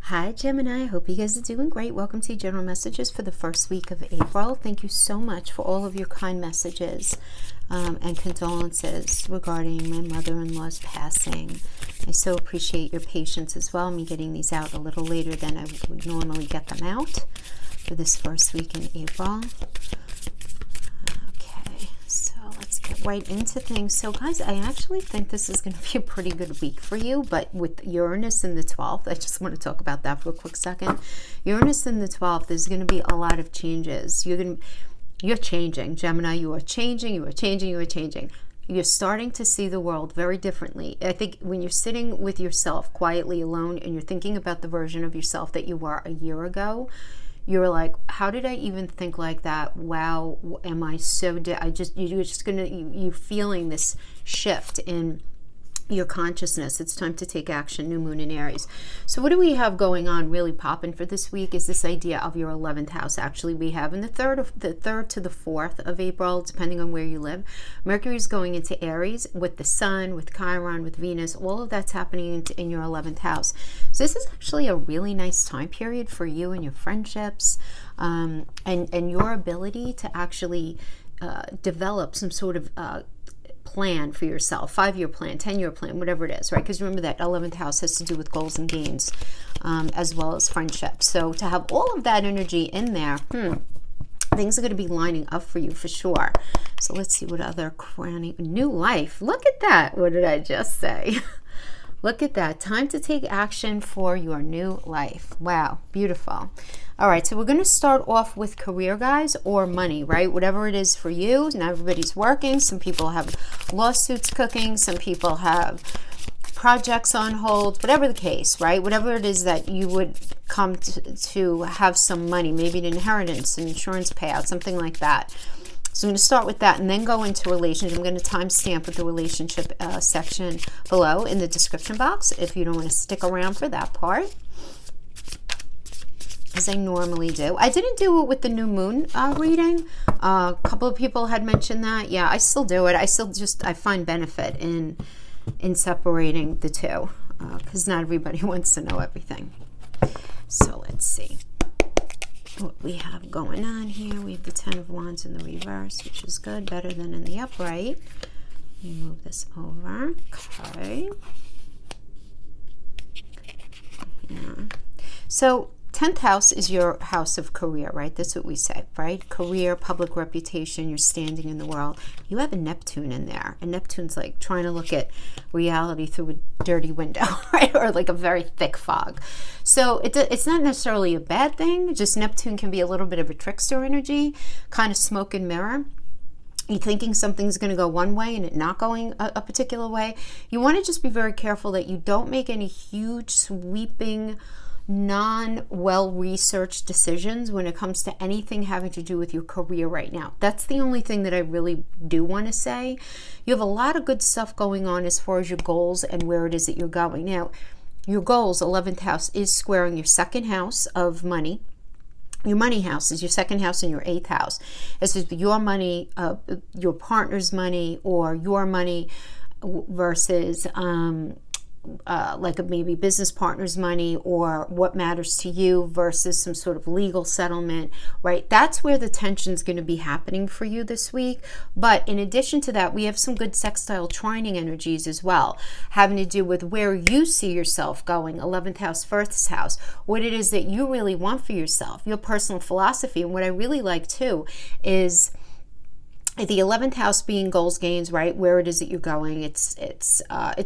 Hi Gemini, I hope you guys are doing great. Welcome to general messages for the first week of April. Thank you so much for all of your kind messages and condolences regarding my mother-in-law's passing. I so appreciate your patience as well, me getting these out a little later than I would normally get them out for this first week in April. Let's get right into things. So guys, I actually think this is going to be a pretty good week for you, but with Uranus in the 12th, I just want to talk about that for a quick second. Uranus in the 12th, there's going to be a lot of changes. You're changing, Gemini. You are changing. You're starting to see the world very differently. I think when you're sitting with yourself quietly alone and you're thinking about the version of yourself that you were a year ago, you're like, how did I even think like that? Wow, am I so you're feeling this shift in your consciousness. It's time to take action. New moon in Aries. So what do we have going on really popping for this week is this idea of your 11th house. Actually, we have in the 3rd to the 4th of April, depending on where you live, Mercury is going into Aries with the Sun, with Chiron, with Venus. All of that's happening in your 11th house. So this is actually a really nice time period for you and your friendships, and your ability to actually develop some sort of plan for yourself, 5-year plan, 10-year plan, whatever it is, right? Because remember that 11th house has to do with goals and gains, as well as friendships. So to have all of that energy in there, things are going to be lining up for you for sure. So let's see what other crowning, new life. Look at that. What did I just say? Look at that. Time to take action for your new life. Wow, beautiful. All right, so we're going to start off with career, guys, or money, right? Whatever it is for you. Now everybody's working. Some people have lawsuits cooking. Some people have projects on hold, whatever the case, right? Whatever it is that you would come to have some money, maybe an inheritance, an insurance payout, something like that. So I'm going to start with that and then go into relationship. I'm going to timestamp with the relationship section below in the description box if you don't want to stick around for that part, as I normally do. I didn't do it with the new moon reading. A couple of people had mentioned that. Yeah, I still do it. I find benefit in separating the two, because not everybody wants to know everything. So let's see what we have going on here. We have the 10 of Wands in the reverse, which is good, better than in the upright. Let me move this over. Okay. Yeah. So 10th house is your house of career, right? That's what we say, right? Career, public reputation, your standing in the world. You have a Neptune in there. And Neptune's like trying to look at reality through a dirty window, right? Or like a very thick fog. So it's not necessarily a bad thing. Just Neptune can be a little bit of a trickster energy, kind of smoke and mirror. You're thinking something's going to go one way and it not going a particular way. You want to just be very careful that you don't make any huge, sweeping, non-well-researched decisions when it comes to anything having to do with your career right now. That's the only thing that I really do want to say. You have a lot of good stuff going on as far as your goals and where it is that you're going. Now, your goals, 11th house, is squaring your 2nd house of money. Your money house is your 2nd house and your 8th house. This is your money, your partner's money, or your money versus like maybe business partner's money, or what matters to you versus some sort of legal settlement, right? That's where the tension's going to be happening for you this week. But in addition to that, we have some good sextile trining energies as well, having to do with where you see yourself going, 11th house, 1st house, what it is that you really want for yourself, your personal philosophy. And what I really like too is the 11th house being goals, gains, right? Where it is that you're going. It's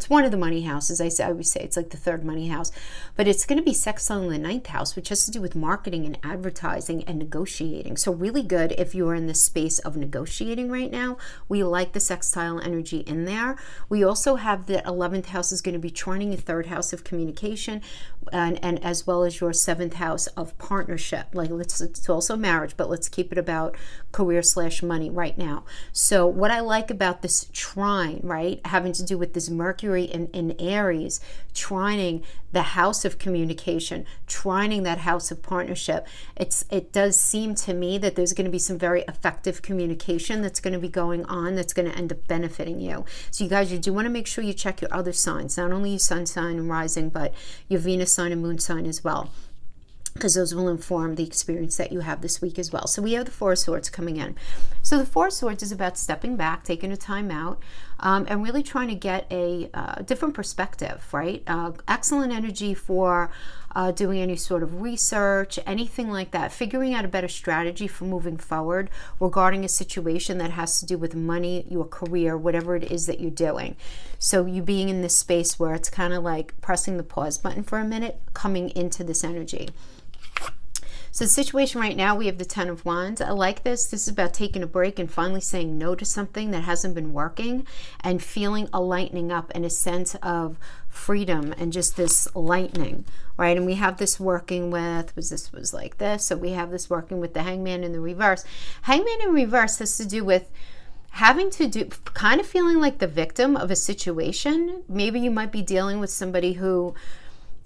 one of the money houses. I would say it's like the 3rd money house, but it's going to be sextile in the 9th house, which has to do with marketing and advertising and negotiating. So really good if you're in the space of negotiating right now. We like the sextile energy in there. We also have the 11th house is going to be trining your 3rd house of communication, and as well as your 7th house of partnership. Like it's also marriage, but let's keep it about career / money right now. now. So what I like about this trine, right, having to do with this Mercury in Aries, trining the house of communication, trining that house of partnership, it does seem to me that there's going to be some very effective communication that's going to be going on that's going to end up benefiting you. So you guys, you do want to make sure you check your other signs, not only your sun sign and rising, but your Venus sign and moon sign as well, because those will inform the experience that you have this week as well. So we have the Four of Swords coming in. So the Four of Swords is about stepping back, taking a time out, and really trying to get a different perspective, right? Excellent energy for doing any sort of research, anything like that, figuring out a better strategy for moving forward regarding a situation that has to do with money, your career, whatever it is that you're doing. So you being in this space where it's kind of like pressing the pause button for a minute, coming into this energy. So the situation right now, we have the Ten of Wands. I like this. This is about taking a break and finally saying no to something that hasn't been working and feeling a lightening up and a sense of freedom and just this lightening, right? And we have this working with, was like this. So we have this working with the Hangman in the reverse. Hangman in reverse has to do with having to do, kind of feeling like the victim of a situation. Maybe you might be dealing with somebody who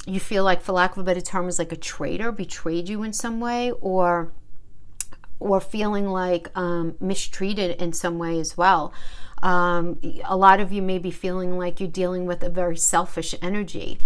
you feel like, for lack of a better term, is like a traitor, betrayed you in some way, or feeling like mistreated in some way as well. A lot of you may be feeling like you're dealing with a very selfish energy.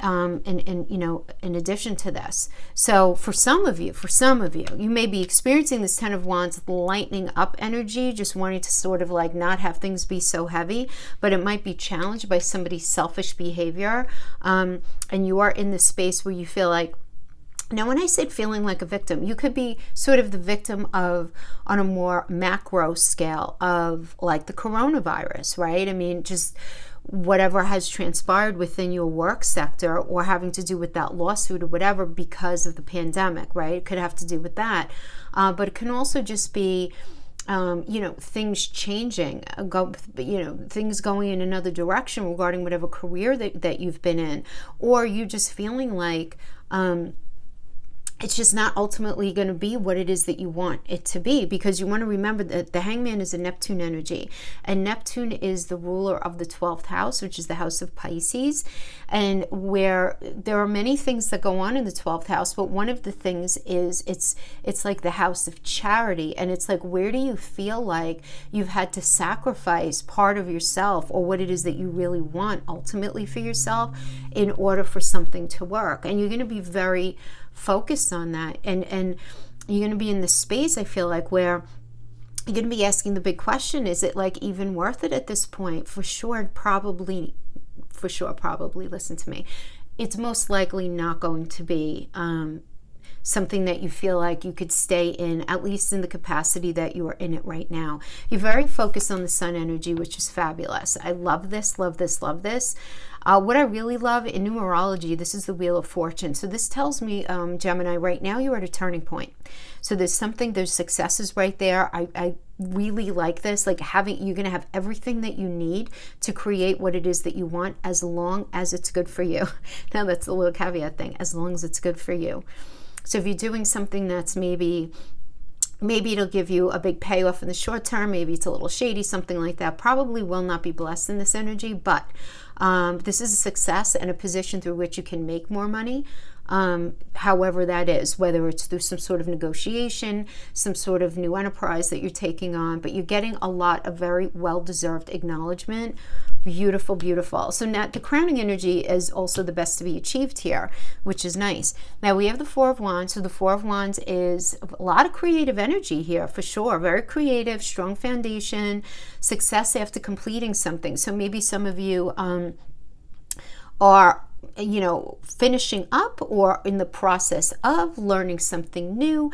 In addition to this. So for some of you, you may be experiencing this Ten of Wands lightening up energy, just wanting to sort of like not have things be so heavy, but it might be challenged by somebody's selfish behavior. And you are in this space where you feel like, now when I said feeling like a victim, you could be sort of the victim of, on a more macro scale, of like the coronavirus, right? I mean, just whatever has transpired within your work sector or having to do with that lawsuit or whatever because of the pandemic, right? It could have to do with that. But it can also just be, things changing, things going in another direction regarding whatever career that you've been in, or you just feeling like, it's just not ultimately going to be what it is that you want it to be, because you want to remember that the Hangman is a Neptune energy, and Neptune is the ruler of the 12th house, which is the house of Pisces, and where there are many things that go on in the 12th house, but one of the things is it's like the house of charity, and it's like, where do you feel like you've had to sacrifice part of yourself or what it is that you really want ultimately for yourself in order for something to work? And you're going to be very focused on that, and you're going to be in this space, I feel like, where you're going to be asking the big question, is it like even worth it at this point? For sure, probably, listen to me, it's most likely not going to be something that you feel like you could stay in, at least in the capacity that you are in it right now. You're very focused on the sun energy, which is fabulous. I love this, love this, love this. What I really love in numerology, this is the Wheel of Fortune. So this tells me, Gemini, right now you're at a turning point. So there's successes right there. I really like this, like you're going to have everything that you need to create what it is that you want, as long as it's good for you. Now that's a little caveat thing, as long as it's good for you. So if you're doing something that's maybe it'll give you a big payoff in the short term, maybe it's a little shady, something like that, probably will not be blessed in this energy, but this is a success and a position through which you can make more money, however that is, whether it's through some sort of negotiation, some sort of new enterprise that you're taking on, but you're getting a lot of very well-deserved acknowledgement. Beautiful, beautiful. So now the crowning energy is also the best to be achieved here, which is nice. Now we have the Four of Wands. So the Four of Wands is a lot of creative energy here, for sure. Very creative, strong foundation, success after completing something. So maybe some of you are finishing up or in the process of learning something new,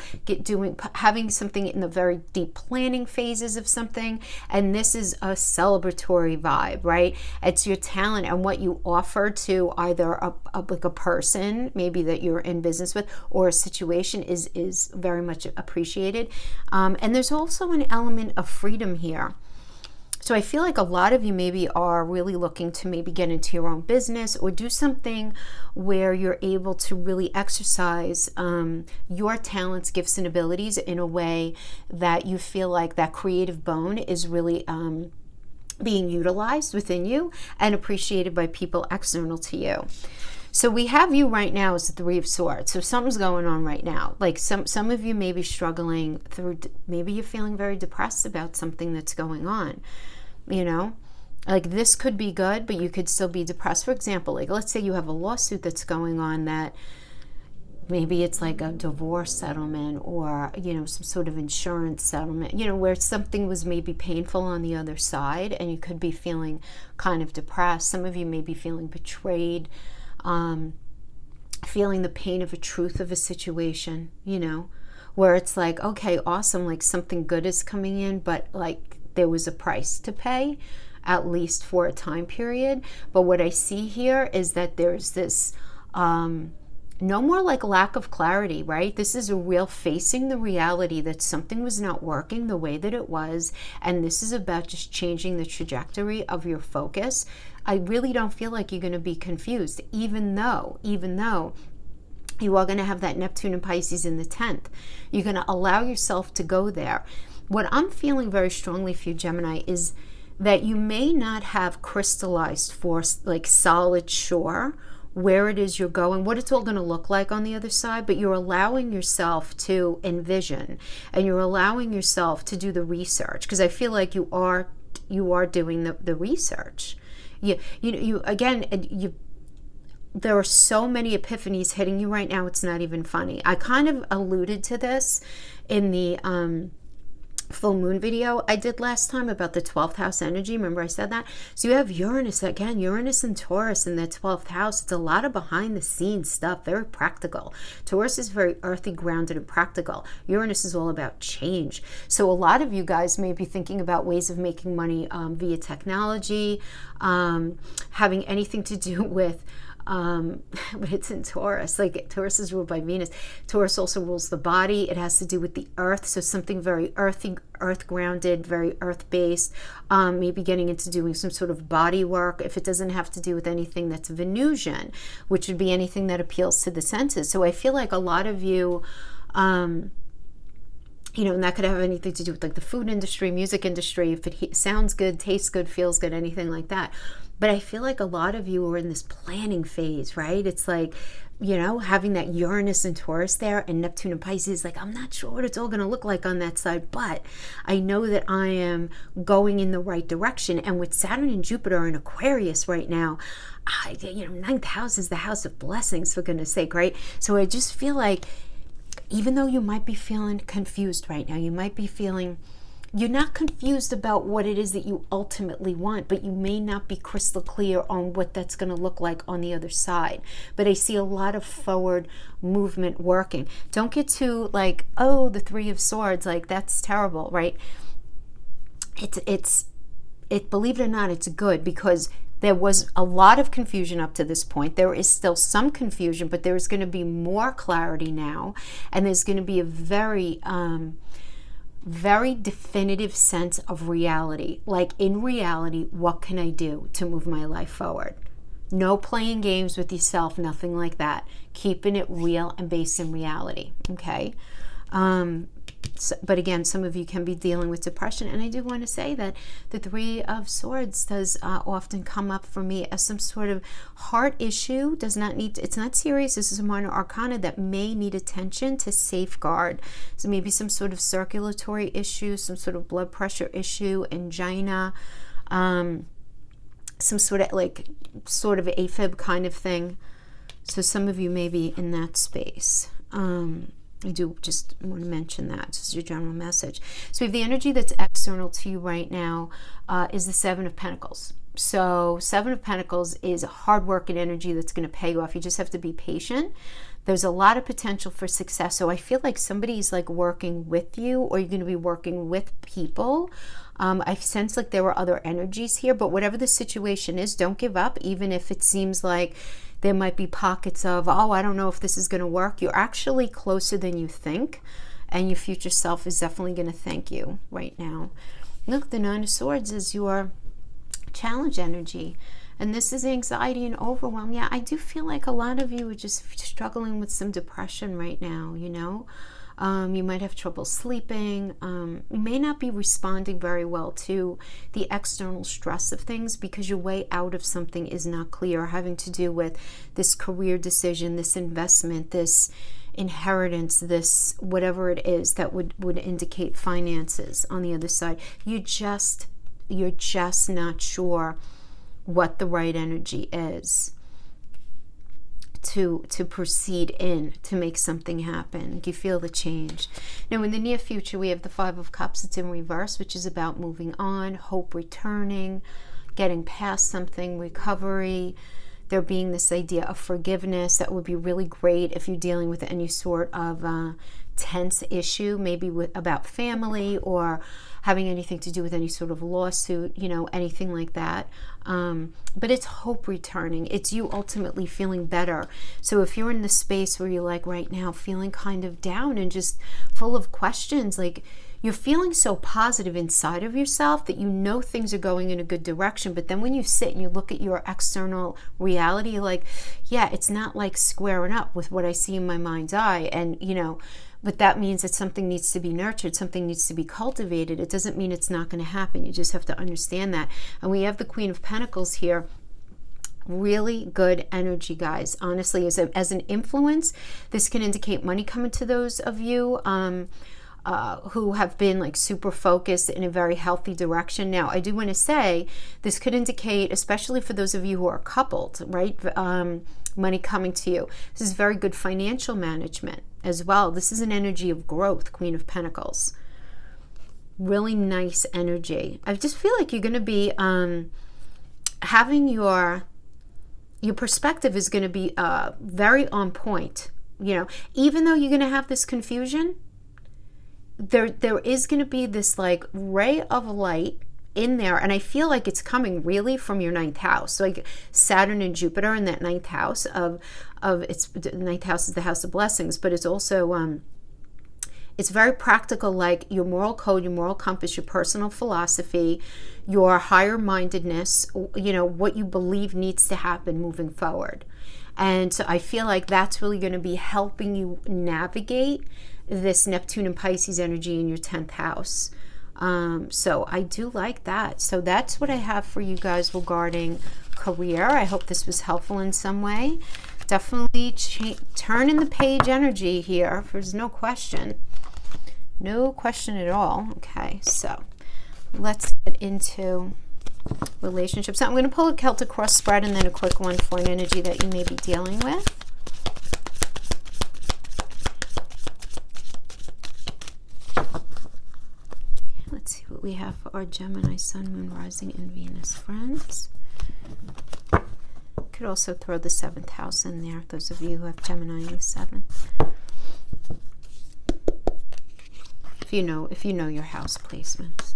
having something in the very deep planning phases of something, and this is a celebratory vibe, right? It's your talent and what you offer to either like a person maybe that you're in business with, or a situation is very much appreciated. And there's also an element of freedom here. So I feel like a lot of you maybe are really looking to maybe get into your own business or do something where you're able to really exercise your talents, gifts, and abilities in a way that you feel like that creative bone is really being utilized within you and appreciated by people external to you. So we have you right now as the Three of Swords. So something's going on right now. Like some of you may be struggling through, maybe you're feeling very depressed about something that's going on. You know, like this could be good, but you could still be depressed. For example, like let's say you have a lawsuit that's going on that maybe it's like a divorce settlement or, you know, some sort of insurance settlement, you know, where something was maybe painful on the other side and you could be feeling kind of depressed. Some of you may be feeling betrayed, feeling the pain of a truth of a situation, you know, where it's like, okay, awesome, like something good is coming in, but like there was a price to pay, at least for a time period. But what I see here is that there's this no more like lack of clarity, right? This is a real facing the reality that something was not working the way that it was, and this is about just changing the trajectory of your focus. I really don't feel like you're going to be confused, even though you are going to have that Neptune and Pisces in the 10th. You're going to allow yourself to go there. What I'm feeling very strongly for you, Gemini, is that you may not have crystallized for like solid sure where it is you're going, what it's all going to look like on the other side, but you're allowing yourself to envision and you're allowing yourself to do the research, because I feel like you are doing the research. There are so many epiphanies hitting you right now, it's not even funny. I kind of alluded to this in the full moon video I did last time about the 12th house energy. Remember I said that? So you have Uranus again, Uranus and Taurus in the 12th house. It's a lot of behind the scenes stuff, very practical. Taurus is very earthy, grounded, and practical. Uranus is all about change. So a lot of you guys may be thinking about ways of making money via technology, having anything to do with but it's in Taurus. Like Taurus is ruled by Venus. Taurus also rules the body. It has to do with the earth. So something very earthy, earth grounded, very earth based. Maybe getting into doing some sort of body work. If it doesn't have to do with anything that's Venusian, which would be anything that appeals to the senses. So I feel like a lot of you, and that could have anything to do with like the food industry, music industry, if it sounds good, tastes good, feels good, anything like that. But I feel like a lot of you are in this planning phase, right? It's like, having that Uranus and Taurus there and Neptune and Pisces, like, I'm not sure what it's all going to look like on that side, but I know that I am going in the right direction. And with Saturn and Jupiter in Aquarius right now, 9th house is the house of blessings, for goodness sake, right? So I just feel like, even though you might be feeling confused right now, you might be feeling, you're not confused about what it is that you ultimately want, but you may not be crystal clear on what that's going to look like on the other side. But I see a lot of forward movement working. Don't get too like, oh, the Three of Swords, like that's terrible, right? Believe it or not, it's good, because there was a lot of confusion up to this point. There is still some confusion, but there is going to be more clarity now. And there's going to be a very, very definitive sense of reality. Like, in reality, what can I do to move my life forward? No playing games with yourself, nothing like that. Keeping it real and based in reality, okay? But again, some of you can be dealing with depression, and I do want to say that the Three of Swords does often come up for me as some sort of heart issue. It's not serious. This is a minor arcana that may need attention to safeguard. So maybe some sort of circulatory issue, some sort of blood pressure issue, angina, some sort of AFib kind of thing. So some of you may be in that space. I do just want to mention that just as your general message. So we have the energy that's external to you right now is the Seven of Pentacles. So Seven of Pentacles is a hard work and energy that's going to pay you off. You just have to be patient. There's a lot of potential for success. So I feel like somebody's like working with you, or you're going to be working with people. I sense like there were other energies here, but whatever the situation is, don't give up, even if it seems like there might be pockets of, oh, I don't know if this is going to work. You're actually closer than you think, and your future self is definitely going to thank you right now. Look, the Nine of Swords is your challenge energy. And this is anxiety and overwhelm. Yeah, I do feel like a lot of you are just struggling with some depression right now, you know. You might have trouble sleeping. You may not be responding very well to the external stress of things because your way out of something is not clear, having to do with this career decision, this investment, this inheritance, this whatever it is that would indicate finances on the other side. You're just not sure what the right energy is to proceed in, to make something happen. You feel the change. Now in the near future we have the Five of Cups. It's in reverse, which is about moving on, hope returning, getting past something, recovery. There being this idea of forgiveness that would be really great if you're dealing with any sort of tense issue, maybe about family or having anything to do with any sort of lawsuit, you know, anything like that. But it's hope returning. It's you ultimately feeling better. So if you're in the space where you're like right now feeling kind of down and just full of questions, like you're feeling so positive inside of yourself that you know things are going in a good direction, but then when you sit and you look at your external reality, you're like, yeah, it's not like squaring up with what I see in my mind's eye. And, you know, but that means that something needs to be nurtured, something needs to be cultivated. It doesn't mean it's not going to happen. You just have to understand that. And we have the Queen of Pentacles here. Really good energy, guys. Honestly, as an influence, this can indicate money coming to those of you who have been like super focused in a very healthy direction. Now, I do want to say this could indicate, especially for those of you who are coupled, right? Money coming to you. This is very good financial management as well. This is an energy of growth, Queen of Pentacles. Really nice energy. I just feel like you're going to be having your perspective is going to be very on point. You know, even though you're going to have this confusion, there is going to be this like ray of light in there, and I feel like it's coming really from your 9th house. So like Saturn and Jupiter in that 9th house of it's the 9th house is the house of blessings, but it's also it's very practical, like your moral code, your moral compass, your personal philosophy, your higher mindedness, you know, what you believe needs to happen moving forward. And so I feel like that's really going to be helping you navigate this Neptune and Pisces energy in your 10th house. So I do like that. So that's what I have for you guys regarding career. I hope this was helpful in some way. Definitely turn in the page energy here. There's no question. No question at all. Okay, so let's get into relationships. So I'm going to pull a Celtic cross spread and then a quick one for an energy that you may be dealing with. Let's see what we have for our Gemini, Sun, Moon, Rising, and Venus friends. Could also throw the 7th house in there, those of you who have Gemini in the 7th. If you know your house placements.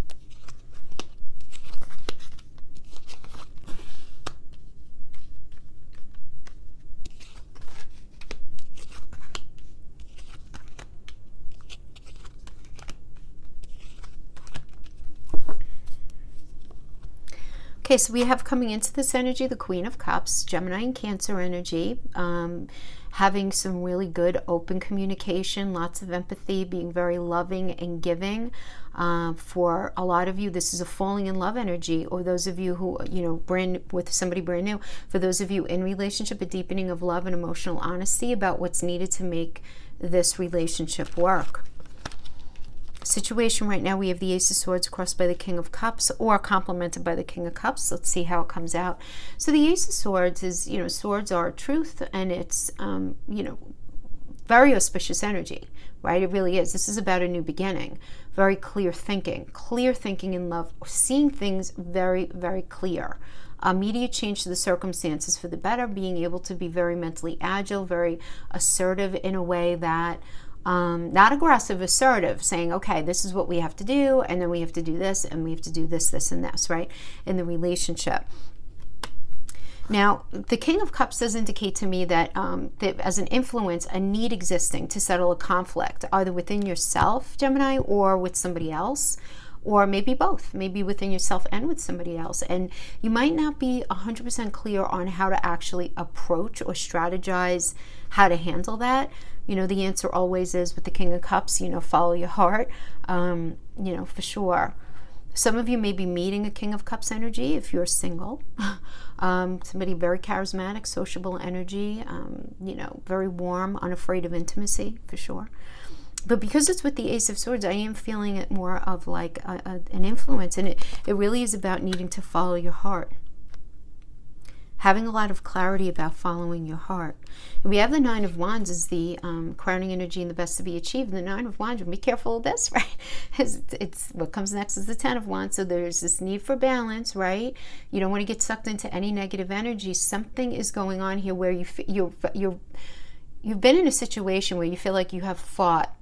Okay, so we have coming into this energy the Queen of Cups, Gemini and Cancer energy, having some really good open communication, lots of empathy, being very loving and giving. For a lot of you, this is a falling in love energy, or those of you who, you know, with somebody brand new. For those of you in relationship, a deepening of love and emotional honesty about what's needed to make this relationship work. Situation right now, we have the Ace of Swords crossed by the King of Cups, or complemented by the King of Cups. Let's see how it comes out. So the Ace of Swords is, you know, swords are truth, and it's, you know, very auspicious energy, right? It really is. This is about a new beginning. Very clear thinking in love, seeing things very, very clear. Immediate change to the circumstances for the better, being able to be very mentally agile, very assertive in a way that, not aggressive, assertive, saying, okay, this is what we have to do, and then we have to do this, and we have to do this, this, and this, right, in the relationship. Now, the King of Cups does indicate to me that, that as an influence, a need existing to settle a conflict, either within yourself, Gemini, or with somebody else, or maybe both, maybe within yourself and with somebody else. And you might not be 100% clear on how to actually approach or strategize how to handle that. You know, the answer always is with the King of Cups, you know, follow your heart, you know, for sure. Some of you may be meeting a King of Cups energy if you're single. Somebody very charismatic, sociable energy, you know, very warm, unafraid of intimacy, for sure. But because it's with the Ace of Swords, I am feeling it more of like an influence. And it really is about needing to follow your heart. Having a lot of clarity about following your heart. And we have the Nine of Wands as the crowning energy and the best to be achieved. And the Nine of Wands, be careful of this, right? It's what comes next is the Ten of Wands. So there's this need for balance, right? You don't want to get sucked into any negative energy. Something is going on here where you've been in a situation where you feel like you have fought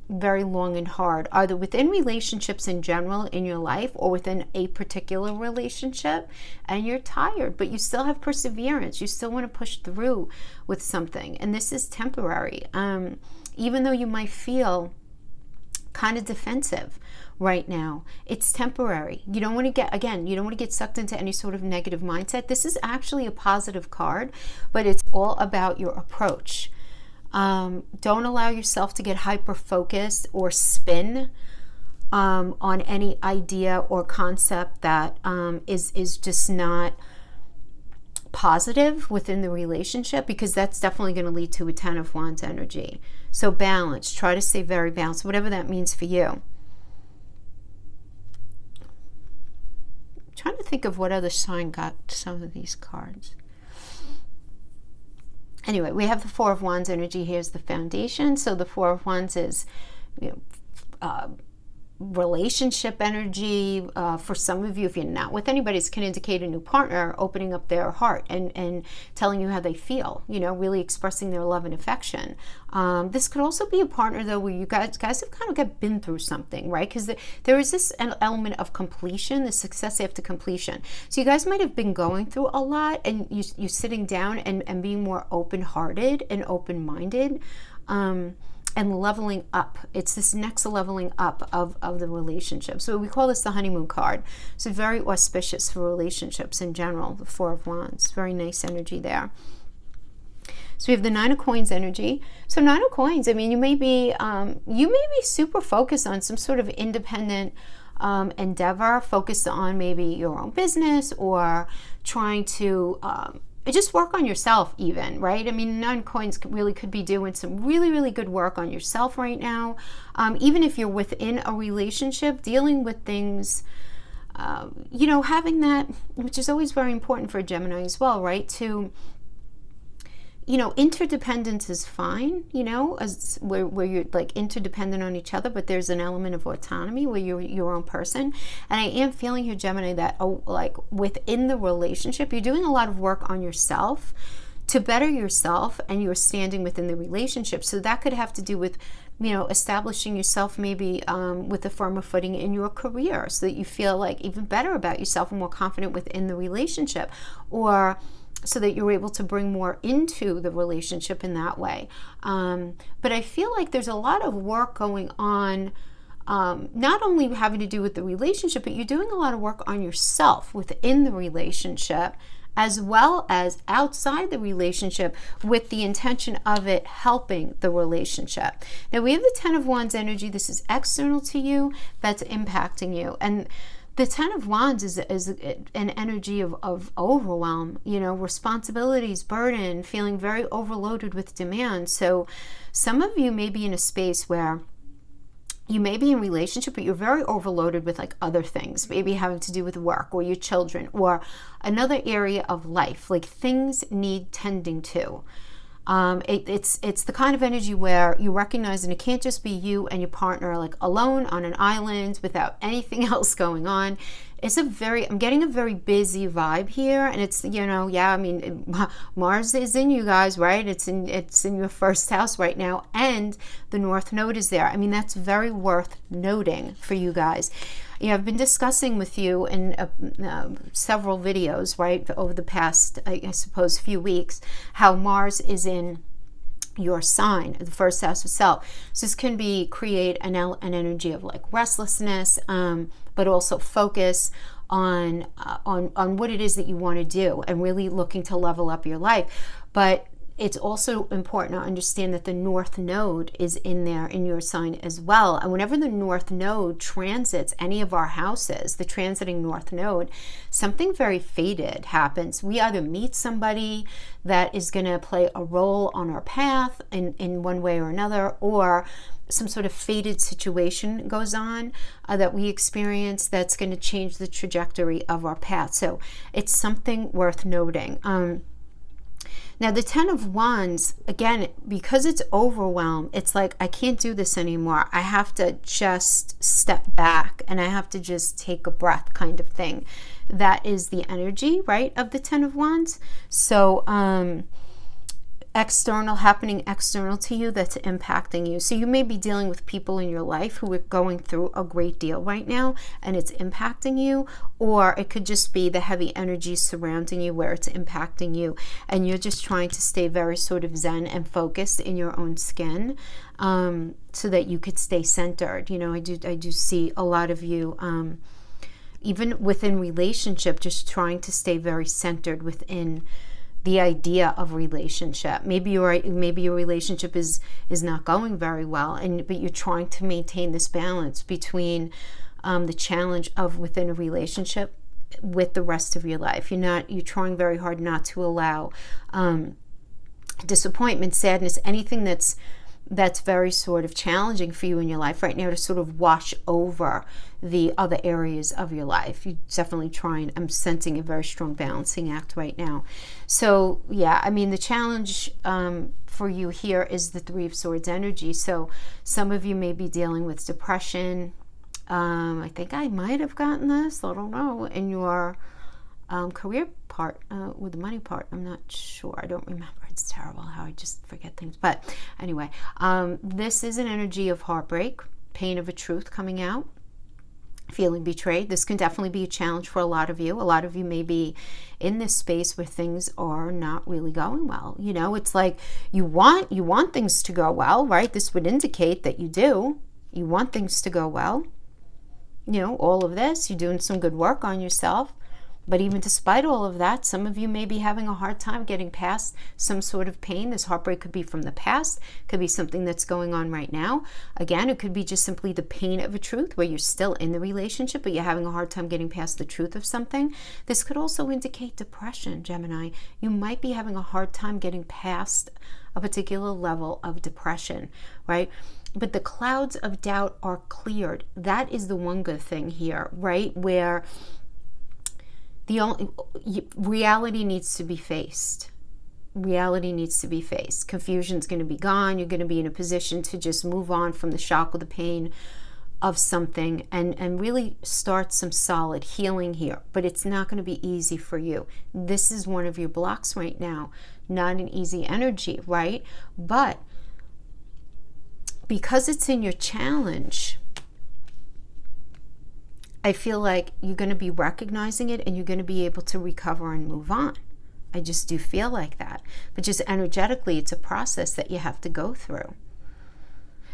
very long and hard, either within relationships in general in your life or within a particular relationship, and you're tired, but you still have perseverance. You still want to push through with something, and this is temporary. Even though you might feel kind of defensive right now, it's temporary. You don't want to get, again, you don't want to get sucked into any sort of negative mindset. This is actually a positive card, but it's all about your approach. Don't allow yourself to get hyper focused or spin on any idea or concept that is just not positive within the relationship, because that's definitely going to lead to a Ten of Wands energy. So balance, try to stay very balanced, whatever that means for you. I'm trying to think of what other sign got some of these cards. Anyway, we have the Four of Wands energy. Here's the foundation. So the Four of Wands is, you know, relationship energy. For some of you, if you're not with anybody, it can indicate a new partner opening up their heart and telling you how they feel, you know, really expressing their love and affection. This could also be a partner, though, where you guys have kind of been through something, right? Because there is this element of completion, the success after completion. So you guys might have been going through a lot, and you sitting down and being more open-hearted and open-minded, and leveling up. It's this next leveling up of the relationship. So we call this the honeymoon card. So very auspicious for relationships in general, the Four of Wands. Very nice energy there. So we have the Nine of Coins energy. So Nine of Coins, I mean, you may be super focused on some sort of independent endeavor, focused on maybe your own business, or trying to just work on yourself even, right? I mean, Nine Coins really could be doing some really, really good work on yourself right now. Even if you're within a relationship, dealing with things, you know, having that, which is always very important for a Gemini as well, right? To, you know, interdependence is fine, you know, as where you're like interdependent on each other, but there's an element of autonomy where you're your own person. And I am feeling here, Gemini, that like within the relationship, you're doing a lot of work on yourself to better yourself, and you're standing within the relationship. So that could have to do with, you know, establishing yourself maybe with a firmer footing in your career, so that you feel like even better about yourself and more confident within the relationship, or so that you're able to bring more into the relationship in that way. But I feel like there's a lot of work going on, not only having to do with the relationship, but you're doing a lot of work on yourself within the relationship, as well as outside the relationship, with the intention of it helping the relationship. Now we have the Ten of Wands energy. This is external to you, that's impacting you. And the Ten of Wands is an energy of overwhelm, you know, responsibilities, burden, feeling very overloaded with demand. So some of you may be in a space where you may be in a relationship, but you're very overloaded with like other things, maybe having to do with work or your children or another area of life, like things need tending to. It's the kind of energy where you recognize, and it can't just be you and your partner like alone on an island without anything else going on. I'm getting a very busy vibe here, and it's, you know, yeah, I mean, Mars is in you guys, right? It's in your first house right now, and the North Node is there. I mean, that's very worth noting for you guys. Yeah, I've been discussing with you in several videos, right, over the past, I suppose, few weeks, how Mars is in your sign, the first house itself. So this can be create an energy of like restlessness, but also focus on what it is that you want to do and really looking to level up your life. But it's also important to understand that the North Node is in there in your sign as well. And whenever the North Node transits any of our houses, the transiting North Node, something very fated happens. We either meet somebody that is going to play a role on our path in one way or another, or some sort of fated situation goes on that we experience that's going to change the trajectory of our path. So it's something worth noting. Now, the Ten of Wands, again, because it's overwhelmed, it's like, I can't do this anymore. I have to just step back and I have to just take a breath kind of thing. That is the energy, right, of the Ten of Wands. So, happening external to you that's impacting you. So you may be dealing with people in your life who are going through a great deal right now and it's impacting you, or it could just be the heavy energy surrounding you where it's impacting you and you're just trying to stay very sort of zen and focused in your own skin, so that you could stay centered. You know, I do see a lot of you, even within relationship, just trying to stay very centered within the idea of relationship. Maybe your relationship is not going very well, but you're trying to maintain this balance between the challenge of within a relationship with the rest of your life. You're trying very hard not to allow disappointment, sadness, anything that's very sort of challenging for you in your life right now to sort of wash over the other areas of your life. You definitely trying, I'm sensing a very strong balancing act right now. So yeah, I mean, the challenge for you here is the Three of Swords energy. So some of you may be dealing with depression. I think I might have gotten this, I don't know, in your career part, with the money part. I'm not sure. I don't remember. It's terrible how I just forget things. But anyway, this is an energy of heartbreak, pain of a truth coming out, feeling betrayed. This can definitely be a challenge for a lot of you. A lot of you may be in this space where things are not really going well. You know, it's like you want things to go well, right? This would indicate that you do. You want things to go well. You know, all of this, you're doing some good work on yourself. But even despite all of that, some of you may be having a hard time getting past some sort of pain. This heartbreak could be from the past, could be something that's going on right now. Again, it could be just simply the pain of a truth where you're still in the relationship, but you're having a hard time getting past the truth of something. This could also indicate depression, Gemini. You might be having a hard time getting past a particular level of depression, right? But the clouds of doubt are cleared. That is the one good thing here, right? Where reality needs to be faced. Reality needs to be faced. Confusion's going to be gone. You're going to be in a position to just move on from the shock or the pain of something and really start some solid healing here. But it's not going to be easy for you. This is one of your blocks right now. Not an easy energy, right? But because it's in your challenge, I feel like you're going to be recognizing it and you're going to be able to recover and move on. I just do feel like that. But just energetically, it's a process that you have to go through.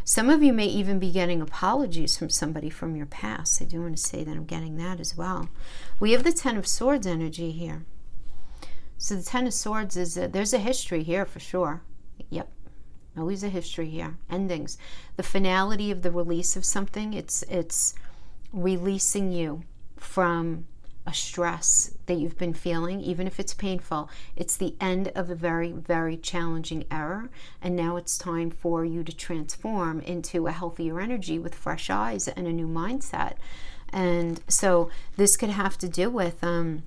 Some of you may even be getting apologies from somebody from your past. I do want to say that I'm getting that as well. We have the Ten of Swords energy here. So the Ten of Swords is, there's a history here for sure. Yep. Always a history here. Endings. The finality of the release of something, it's releasing you from a stress that you've been feeling, even if it's painful. It's the end of a very, very challenging era, and now it's time for you to transform into a healthier energy with fresh eyes and a new mindset. And so this could have to do with at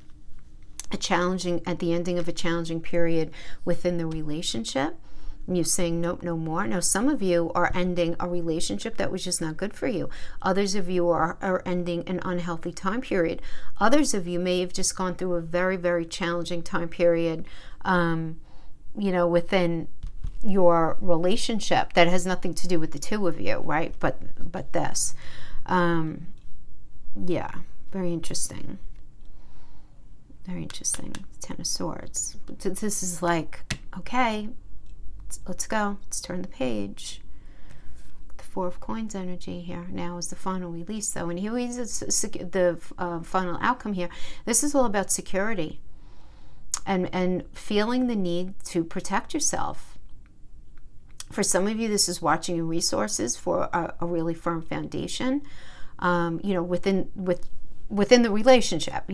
the ending of a challenging period within the relationship. You saying nope, no more. Now, some of you are ending a relationship that was just not good for you. Others of you are ending an unhealthy time period. Others of you may have just gone through a very, very challenging time period, within your relationship that has nothing to do with the two of you, right? But this, yeah, very interesting. Very interesting. Ten of Swords. This is like, okay, Let's go. Let's turn the page. The Four of Coins energy here now is the final release, though. And here is the final outcome here. This is all about security and feeling the need to protect yourself. For some of you, this is watching your resources for a really firm foundation, within the relationship,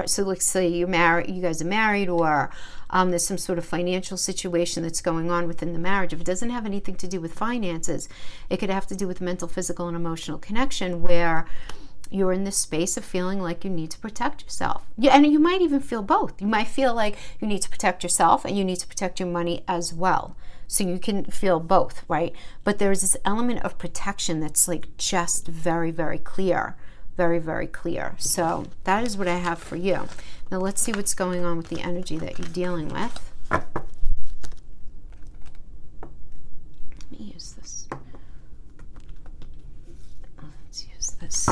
so let's say you guys are married, or there's some sort of financial situation that's going on within the marriage. If it doesn't have anything to do with finances, it could have to do with mental, physical, and emotional connection, where you're in this space of feeling like you need to protect yourself. And you might even feel both. You might feel like you need to protect yourself and you need to protect your money as well. So you can feel both, right? But there's this element of protection that's like just very, very clear. Very, very clear. So that is what I have for you. Now let's see what's going on with the energy that you're dealing with. Let me use this. Let's use this.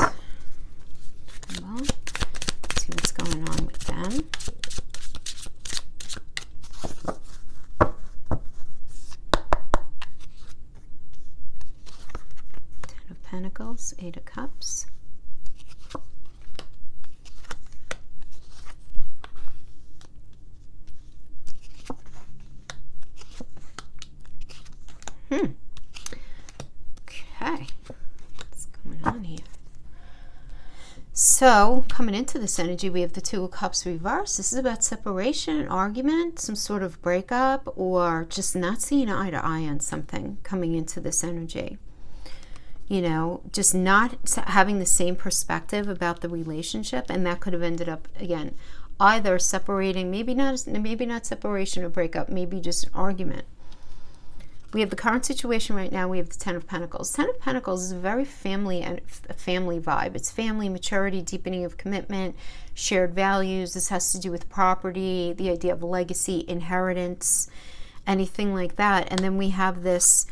Well, let's see what's going on with them. Ten of Pentacles, Eight of Cups. Okay, what's going on here? So, coming into this energy, we have the Two of Cups reversed. This is about separation, an argument, some sort of breakup, or just not seeing eye to eye on something coming into this energy. Just not having the same perspective about the relationship, and that could have ended up, again, either separating, maybe not separation or breakup, maybe just an argument. We have the current situation right now. We have the Ten of Pentacles. Ten of Pentacles is a very family vibe. It's family, maturity, deepening of commitment, shared values. This has to do with property, the idea of legacy, inheritance, anything like that. And then we have this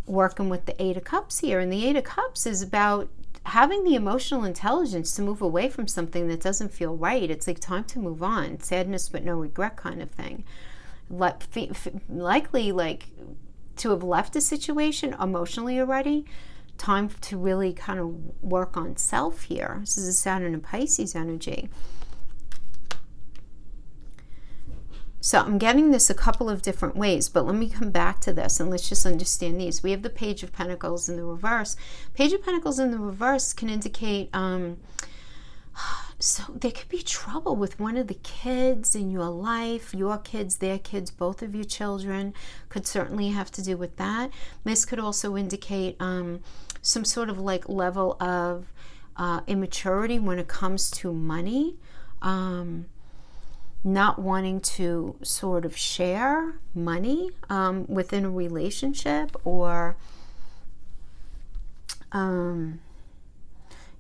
working with the Eight of Cups here. And the Eight of Cups is about having the emotional intelligence to move away from something that doesn't feel right. It's like time to move on. Sadness but no regret kind of thing. Likely to have left a situation emotionally already. Time to really kind of work on self here. This is a Saturn and Pisces energy. So I'm getting this a couple of different ways, but let me come back to this and let's just understand these. We have the Page of Pentacles in the reverse. Page of Pentacles in the reverse can indicate so there could be trouble with one of the kids in your life, your kids, their kids, both of your children could certainly have to do with that. This could also indicate some sort of level of immaturity when it comes to money, not wanting to sort of share money within a relationship, or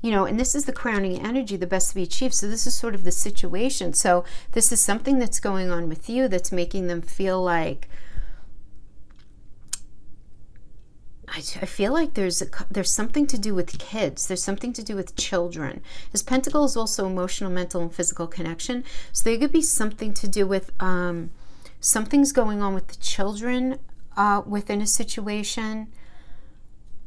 and this is the crowning energy, the best to be achieved. So this is sort of the situation. So this is something that's going on with you that's making them feel like, I feel like there's something to do with kids. There's something to do with children. This Pentacle is also emotional, mental, and physical connection. So there could be something to do with something's going on with the children within a situation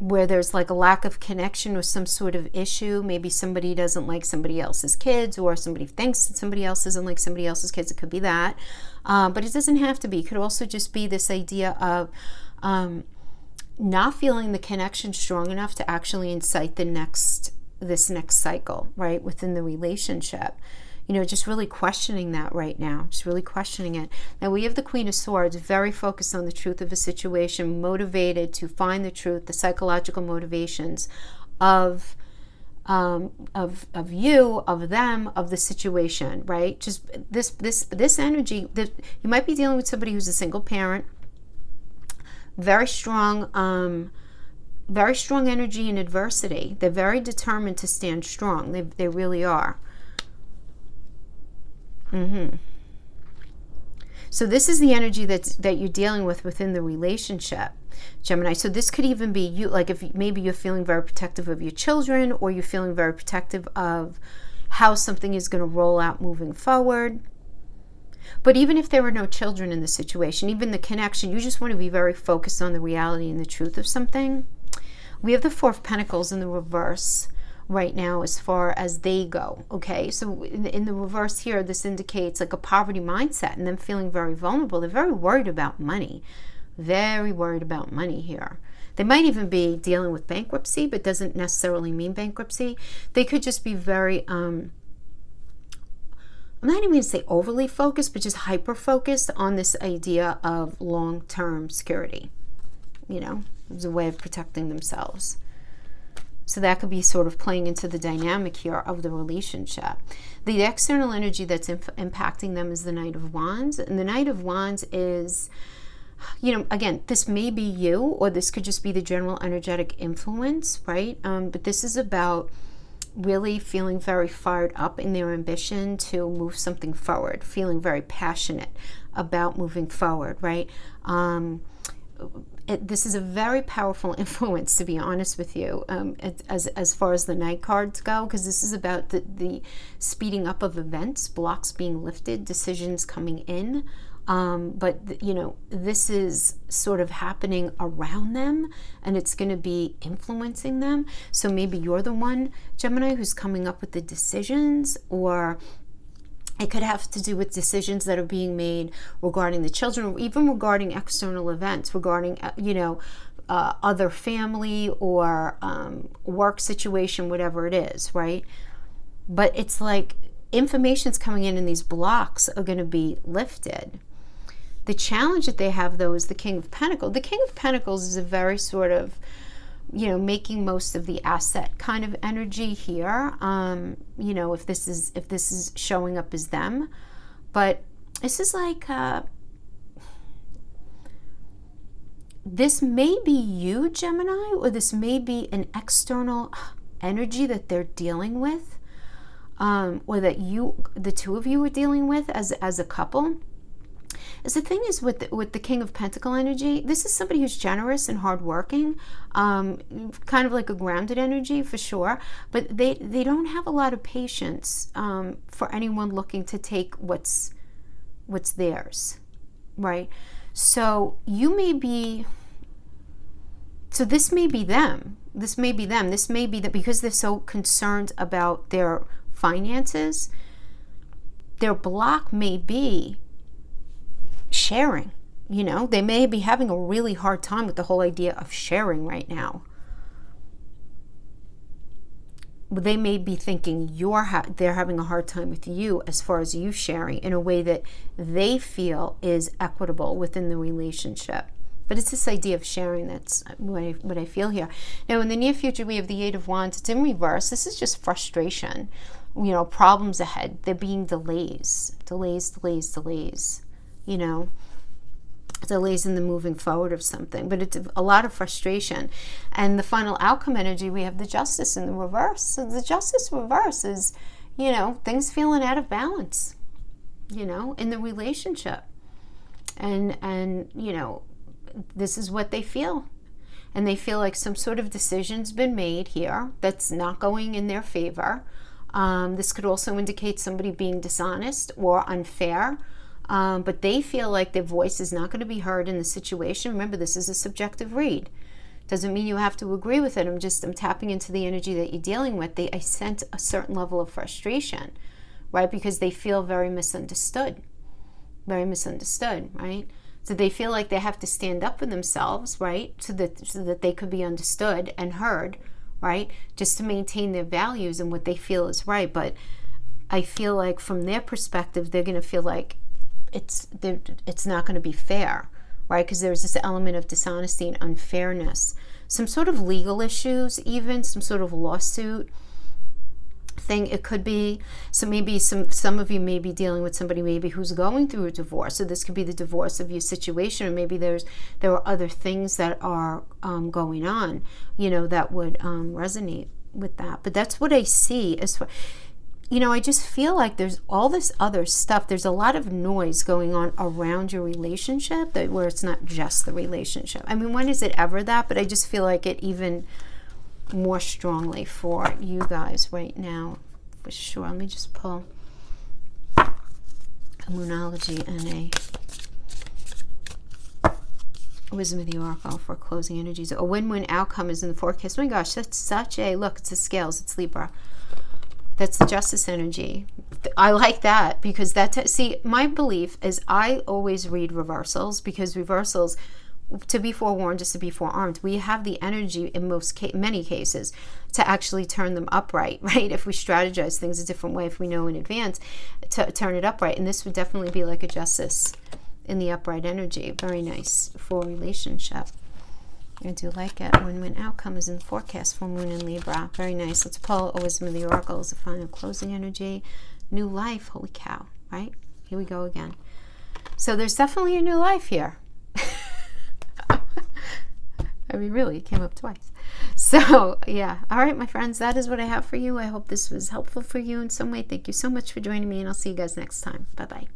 where there's a lack of connection or some sort of issue. Maybe somebody doesn't like somebody else's kids, or somebody thinks that somebody else doesn't like somebody else's kids. It could be that. But it doesn't have to be. It could also just be this idea of not feeling the connection strong enough to actually incite this next cycle, right, within the relationship. Just really questioning that right now, just really questioning it. Now we have the Queen of Swords, very focused on the truth of a situation, motivated to find the truth, the psychological motivations of you, of them, of the situation, right? Just this energy that you might be dealing with somebody who's a single parent, very strong energy in adversity. They're very determined to stand strong. They really are. So this is the energy that you're dealing with within the relationship, Gemini. So this could even be you, if maybe you're feeling very protective of your children, or you're feeling very protective of how something is going to roll out moving forward. But even if there were no children in the situation, even the connection, you just want to be very focused on the reality and the truth of something. We have the Four of Pentacles in the reverse right now as far as they go, okay? So in the reverse here, this indicates like a poverty mindset and them feeling very vulnerable. They're very worried about money. Very worried about money here. They might even be dealing with bankruptcy, but doesn't necessarily mean bankruptcy. They could just be very, I'm not even going to say overly focused, but just hyper-focused on this idea of long-term security. You know, as a way of protecting themselves. So that could be sort of playing into the dynamic here of the relationship. The external energy that's impacting them is the Knight of Wands. And the Knight of Wands is, you know, again, this may be you, or this could just be the general energetic influence, right? But this is about really feeling very fired up in their ambition to move something forward, feeling very passionate about moving forward, right? This is a very powerful influence, to be honest with you, as far as the Knight cards go, because this is about the speeding up of events, blocks being lifted, decisions coming in. But, you know, this is sort of happening around them, and it's going to be influencing them. So maybe you're the one, Gemini, who's coming up with the decisions, or it could have to do with decisions that are being made regarding the children, or even regarding external events, regarding, you know, other family or work situation, whatever it is, right? But it's like information's coming in and these blocks are going to be lifted. The challenge that they have, though, is the King of Pentacles. The King of Pentacles is a very sort of, you know, making most of the asset kind of energy here. You know, if this is showing up as them, but this is like this may be you, Gemini, or this may be an external energy that they're dealing with, or that the two of you are dealing with as a couple. Is the thing is with the King of Pentacle energy, this is somebody who's generous and hardworking, kind of like a grounded energy for sure, but they don't have a lot of patience for anyone looking to take what's theirs, right? So you may be, so this may be them. This may be them. This may be that because they're so concerned about their finances, their block may be sharing. You know, they may be having a really hard time with the whole idea of sharing right now. They may be thinking they're having a hard time with you as far as you sharing in a way that they feel is equitable within the relationship. But it's this idea of sharing that's what I feel here. Now, in the near future, we have the Eight of Wands. It's in reverse. This is just frustration. You know, problems ahead. They're being delays. You know, delays in the moving forward of something, but it's a lot of frustration. And the final outcome energy, we have the Justice in the reverse. So the Justice reverse is, you know, things feeling out of balance, you know, in the relationship. And you know, this is what they feel. And they feel like some sort of decision's been made here that's not going in their favor. This could also indicate somebody being dishonest or unfair. But they feel like their voice is not going to be heard in the situation. Remember, this is a subjective read. Doesn't mean you have to agree with it. I'm tapping into the energy that you're dealing with. I sense a certain level of frustration, right? Because they feel very misunderstood, right? So they feel like they have to stand up for themselves, right? So that they could be understood and heard, right? Just to maintain their values and what they feel is right. But I feel like from their perspective, they're going to feel like it's not going to be fair, right? Because there's this element of dishonesty and unfairness, some sort of legal issues, even some sort of lawsuit thing. It could be. So maybe some of you may be dealing with somebody maybe who's going through a divorce. So this could be the divorce of your situation, or maybe there are other things that are going on, you know, that would resonate with that. But that's what I see as far. You know, I just feel like there's all this other stuff. There's a lot of noise going on around your relationship where it's not just the relationship. I mean, when is it ever that? But I just feel like it even more strongly for you guys right now, for sure. Let me just pull a Moonology and a Wisdom of the Oracle for closing energies. A win-win outcome is in the forecast. Oh my gosh, that's such a, look, it's the scales, it's Libra. That's the Justice energy. I like that because see, my belief is I always read reversals, because reversals, to be forewarned is to be forearmed. We have the energy in many cases to actually turn them upright, right? If we strategize things a different way, if we know in advance to turn it upright. And this would definitely be like a Justice in the upright energy. Very nice for relationship. I do like it. Win-win outcome is in the forecast. Full moon in Libra. Very nice. Let's pull a Wisdom of the Oracle as a final closing energy. New life. Holy cow, right? Here we go again. So there's definitely a new life here. I mean, really, it came up twice. So, yeah. All right, my friends, that is what I have for you. I hope this was helpful for you in some way. Thank you so much for joining me, and I'll see you guys next time. Bye-bye.